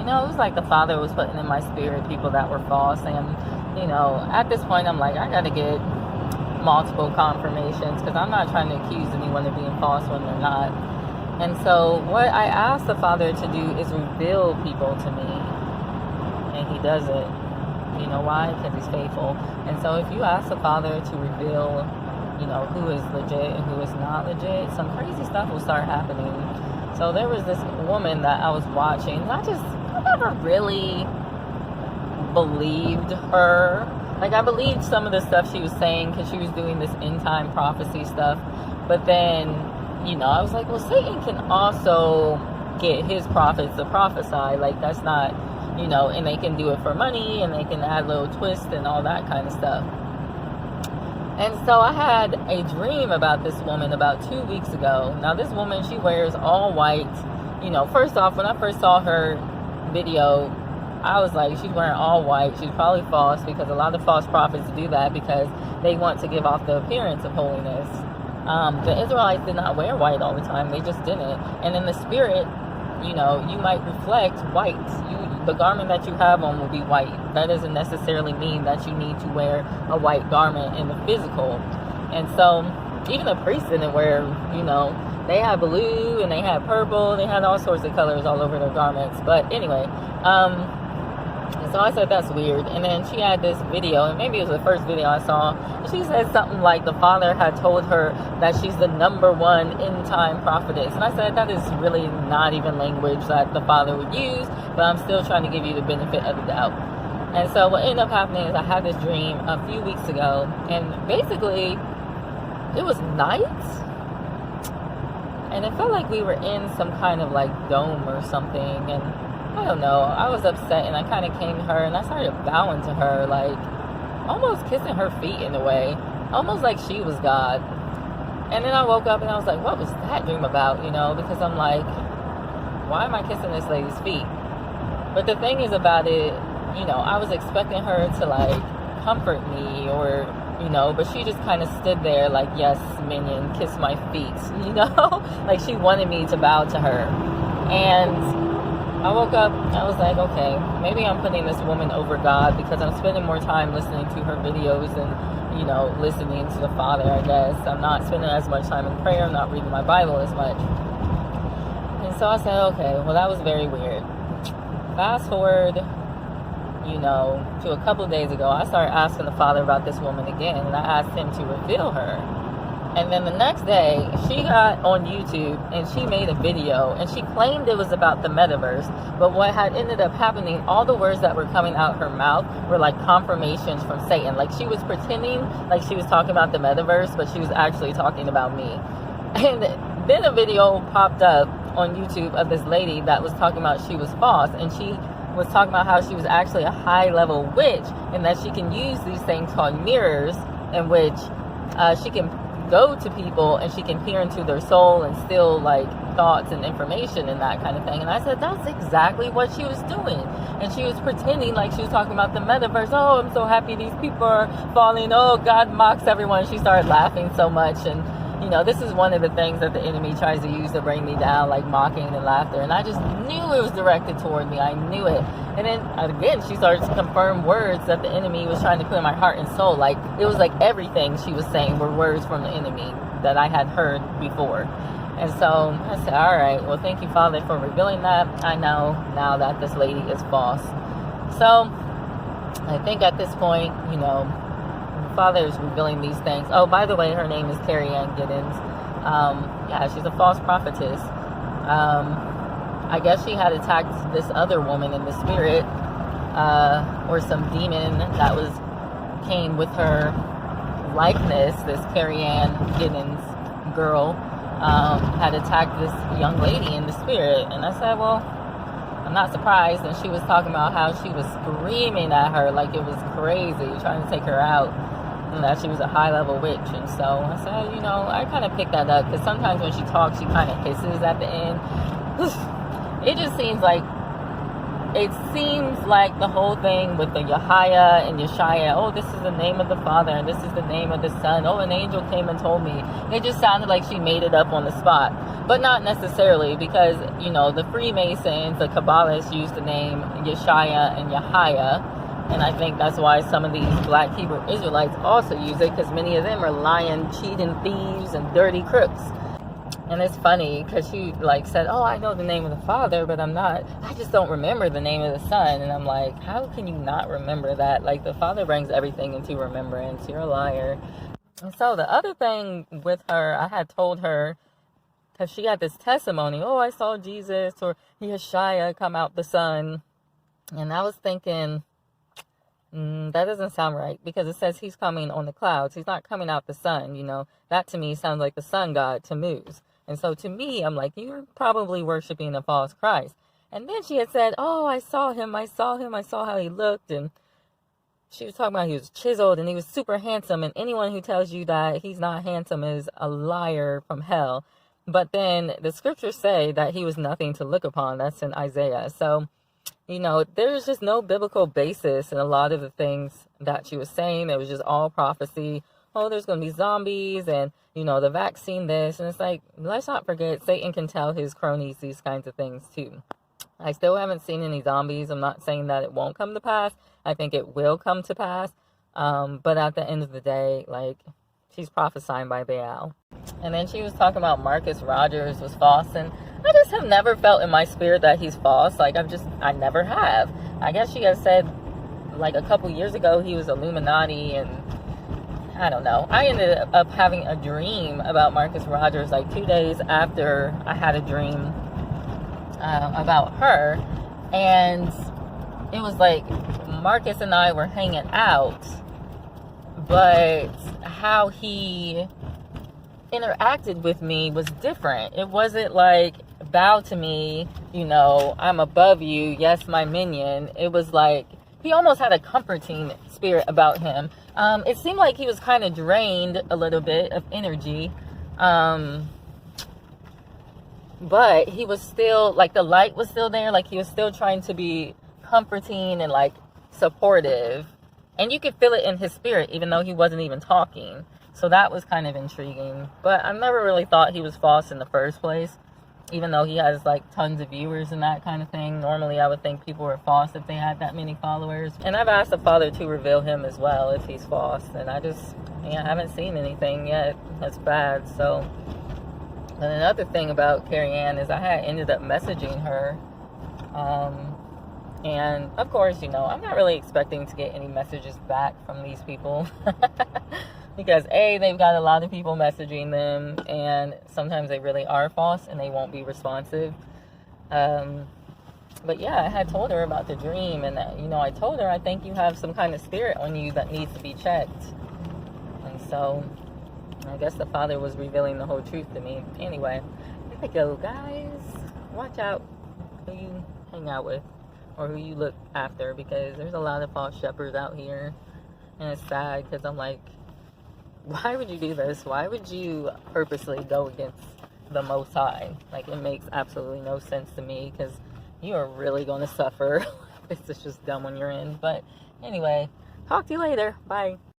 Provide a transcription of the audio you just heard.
it was like the Father was putting in my spirit people that were false. And, at this point, I'm like, I got to get multiple confirmations, because I'm not trying to accuse anyone of being false when they're not. And so what I asked the Father to do is reveal people to me. And he does it. You know why? Because he's faithful. And so if you ask the Father to reveal, who is legit and who is not legit, some crazy stuff will start happening. So there was this woman that I was watching, and I never really believed her. Like, I believed some of the stuff she was saying because she was doing this end time prophecy stuff. But then, I was like, well, Satan can also get his prophets to prophesy. Like, that's not, and they can do it for money, and they can add little twists and all that kind of stuff. And so I had a dream about this woman about 2 weeks ago. Now, this woman, she wears all white. First off, when I first saw her video, I was like, she's wearing all white. She's probably false, because a lot of false prophets do that because they want to give off the appearance of holiness. The Israelites did not wear white all the time. They just didn't. And in the spirit, you might reflect white. The garment that you have on will be white. That doesn't necessarily mean that you need to wear a white garment in the physical. And so even the priests didn't wear, they had blue and they had purple. They had all sorts of colors all over their garments. But anyway, so I said, that's weird. And then she had this video, and maybe it was the first video I saw. She said something like the Father had told her that she's the #1 end-time prophetess. And I said, that is really not even language that the Father would use, but I'm still trying to give you the benefit of the doubt. And so what ended up happening is I had this dream a few weeks ago, and basically it was night, and it felt like we were in some kind of like dome or something. And I don't know, I was upset, and I kind of came to her and I started bowing to her, like almost kissing her feet in a way, almost like she was God. And then I woke up and I was like, what was that dream about? Because I'm like, why am I kissing this lady's feet? But the thing is about it, I was expecting her to like comfort me or, but she just kind of stood there like, yes, minion, kiss my feet, like she wanted me to bow to her. And I woke up, I was like, okay, maybe I'm putting this woman over God because I'm spending more time listening to her videos and, listening to the Father, I guess. I'm not spending as much time in prayer, I'm not reading my Bible as much. And so I said, okay, well, that was very weird. Fast forward, to a couple of days ago, I started asking the Father about this woman again, and I asked him to reveal her. And then the next day, she got on YouTube and she made a video and she claimed it was about the metaverse. But what had ended up happening, all the words that were coming out her mouth were like confirmations from Satan. Like she was pretending like she was talking about the metaverse, but she was actually talking about me. And then a video popped up on YouTube of this lady that was talking about she was false. And she was talking about how she was actually a high-level witch and that she can use these things called mirrors in which she can go to people and she can peer into their soul and steal like thoughts and information and that kind of thing. And I said, that's exactly what she was doing. And she was pretending like she was talking about the metaverse. Oh, I'm so happy these people are falling. Oh, God mocks everyone. She started laughing so much. And this is one of the things that the enemy tries to use to bring me down, like mocking and laughter. And I just knew it was directed toward me. I knew it. And then again, she started to confirm words that the enemy was trying to put in my heart and soul. Like it was like everything she was saying were words from the enemy that I had heard before. And so I said, all right, well, thank you, Father, for revealing that. I know now that this lady is false. So I think at this point, Father is revealing these things. Oh, by the way, her name is Kerry-Ann Giddens. Yeah, she's a false prophetess. I guess she had attacked this other woman in the spirit, or some demon that came with her likeness. This Kerry-Ann Giddens girl had attacked this young lady in the spirit. And I said, well, I'm not surprised. And she was talking about how she was screaming at her like it was crazy, trying to take her out, and that she was a high-level witch. And so I said, I kind of picked that up because sometimes when she talks, she kind of hisses at the end. It just seems like it seems like the whole thing with the Yahya and Yeshaya, oh, this is the name of the Father, and this is the name of the Son, oh, an angel came and told me. It just sounded like she made it up on the spot. But not necessarily, because, you know, the Freemasons, the Kabbalists use the name Yeshaya and Yahya. And I think that's why some of these black Hebrew Israelites also use it, because many of them are lying, cheating thieves and dirty crooks. And it's funny because she like said, oh, I know the name of the Father, but I just don't remember the name of the Son. And I'm like, how can you not remember that? Like, the Father brings everything into remembrance. You're a liar. And so the other thing with her, I had told her, because she had this testimony, oh, I saw Jesus or Yeshaya come out the sun. And I was thinking, that doesn't sound right, because it says he's coming on the clouds. He's not coming out the sun, you know. That to me sounds like the sun god, Tammuz. And so to me, I'm like, you're probably worshiping a false Christ. And then she had said, oh, I saw him, I saw how he looked. And she was talking about he was chiseled and he was super handsome. And anyone who tells you that he's not handsome is a liar from hell. But then the scriptures say that he was nothing to look upon. That's in Isaiah. So, you know, there's just no biblical basis in a lot of the things that she was saying. It was just all prophecy. Oh, there's going to be zombies and, you know, the vaccine this. And it's like, let's not forget, Satan can tell his cronies these kinds of things too. I still haven't seen any zombies. I'm not saying that it won't come to pass. I think it will come to pass. But at the end of the day, like, she's prophesying by Baal. And then she was talking about Marcus Rogers was false. And I just have never felt in my spirit that he's false. Like, I never have. I guess she has said, like, a couple years ago, he was Illuminati, and I don't know. I ended up having a dream about Marcus Rogers, like 2 days after I had a dream about her. And it was like Marcus and I were hanging out, but how he interacted with me was different. It wasn't like, bow to me, you know, I'm above you, yes, my minion. It was like he almost had a comforting spirit about him. It seemed like he was kind of drained a little bit of energy, but he was still, like, the light was still there. Like, he was still trying to be comforting and, like, supportive, and you could feel it in his spirit even though he wasn't even talking. So that was kind of intriguing. But I never really thought he was false in the first place, even though he has, like, tons of viewers and that kind of thing. Normally, I would think people were false if they had that many followers. And I've asked the Father to reveal him as well if he's false. And I haven't seen anything yet that's bad. So, and another thing about Kerry-Ann is I had ended up messaging her. And, of course, you know, I'm not really expecting to get any messages back from these people. Because, A, they've got a lot of people messaging them, and sometimes they really are false, and they won't be responsive. But, yeah, I had told her about the dream, and, you know, I told her, I think you have some kind of spirit on you that needs to be checked. And so, I guess the Father was revealing the whole truth to me. Anyway, here we go, guys. Watch out who you hang out with, or who you look after, because there's a lot of false shepherds out here, and it's sad, because I'm like, why would you do this? Why would you purposely go against the Most High? Like, it makes absolutely no sense to me, because you are really going to suffer. It's just dumb when you're in. But anyway, talk to you later. Bye.